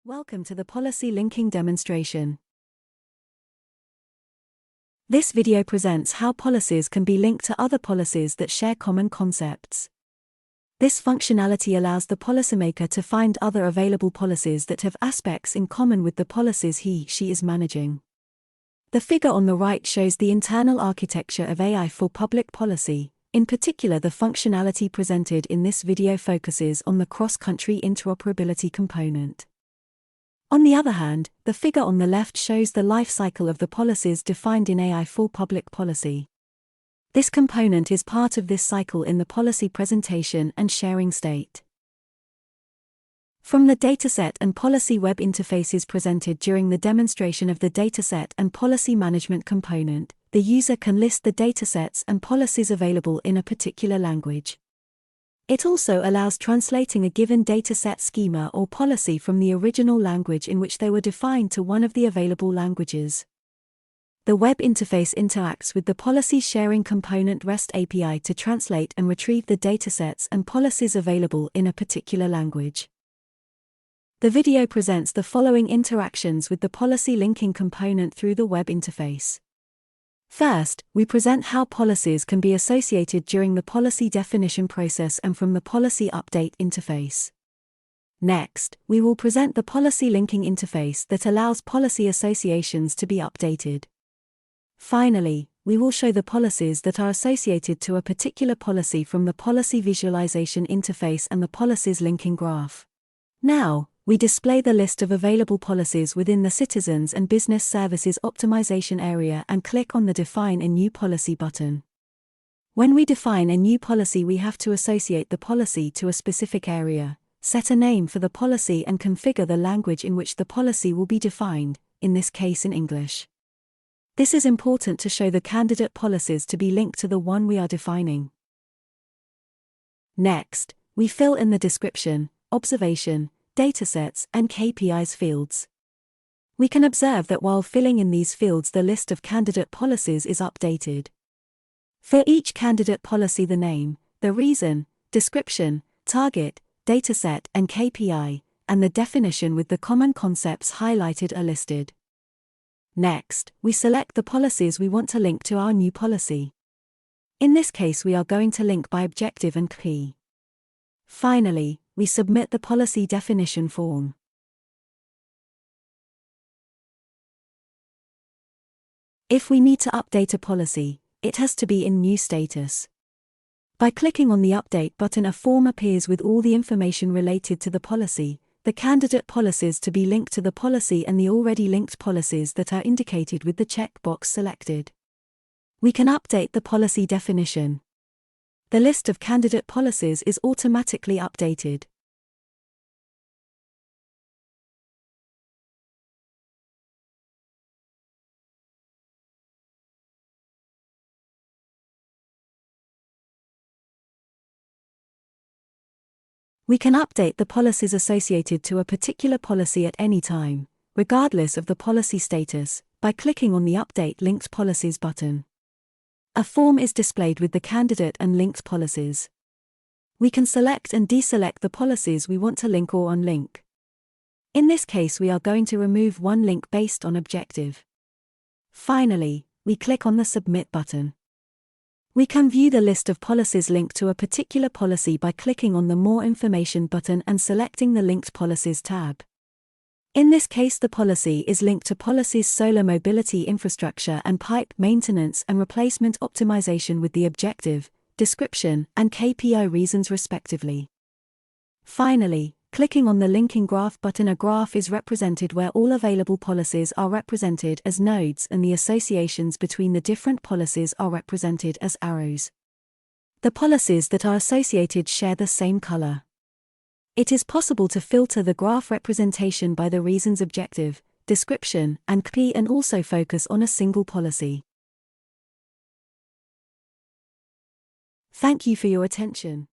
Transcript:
Welcome to the policy linking demonstration. This video presents how policies can be linked to other policies that share common concepts. This functionality allows the policymaker to find other available policies that have aspects in common with the policies he/she is managing. The figure on the right shows the internal architecture of AI for public policy. In particular, the functionality presented in this video focuses on the cross-country interoperability component. On the other hand, the figure on the left shows the life cycle of the policies defined in AI for public policy. This component is part of this cycle in the policy presentation and sharing state. From the dataset and policy web interfaces presented during the demonstration of the dataset and policy management component, the user can list the datasets and policies available in a particular language. It also allows translating a given dataset schema or policy from the original language in which they were defined to one of the available languages. The web interface interacts with the policy sharing component REST API to translate and retrieve the datasets and policies available in a particular language. The video presents the following interactions with the policy linking component through the web interface. First, we present how policies can be associated during the policy definition process and from the policy update interface. Next, we will present the policy linking interface that allows policy associations to be updated. Finally, we will show the policies that are associated to a particular policy from the policy visualization interface and the policies linking graph. Now, we display the list of available policies within the Citizens and Business Services Optimization area and click on the Define a New Policy button. When we define a new policy, we have to associate the policy to a specific area, set a name for the policy and configure the language in which the policy will be defined, in this case in English. This is important to show the candidate policies to be linked to the one we are defining. Next, we fill in the description, observation, datasets, and KPIs fields. We can observe that while filling in these fields, the list of candidate policies is updated. For each candidate policy, the name, the reason, description, target, dataset, and KPI, and the definition with the common concepts highlighted are listed. Next, we select the policies we want to link to our new policy. In this case, we are going to link by objective and key. Finally, we submit the policy definition form. If we need to update a policy, it has to be in new status. By clicking on the Update button, a form appears with all the information related to the policy, the candidate policies to be linked to the policy and the already linked policies that are indicated with the checkbox selected. We can update the policy definition. The list of candidate policies is automatically updated. We can update the policies associated to a particular policy at any time, regardless of the policy status, by clicking on the Update Linked Policies button. A form is displayed with the candidate and linked policies. We can select and deselect the policies we want to link or unlink. In this case, we are going to remove one link based on objective. Finally, we click on the Submit button. We can view the list of policies linked to a particular policy by clicking on the More Information button and selecting the Linked Policies tab. In this case, the policy is linked to policies solar mobility infrastructure and pipe maintenance and replacement optimization with the objective, description, and KPI reasons respectively. Finally, clicking on the Linking Graph button, a graph is represented where all available policies are represented as nodes and the associations between the different policies are represented as arrows. The policies that are associated share the same color. It is possible to filter the graph representation by the reasons objective, description, and key and also focus on a single policy. Thank you for your attention.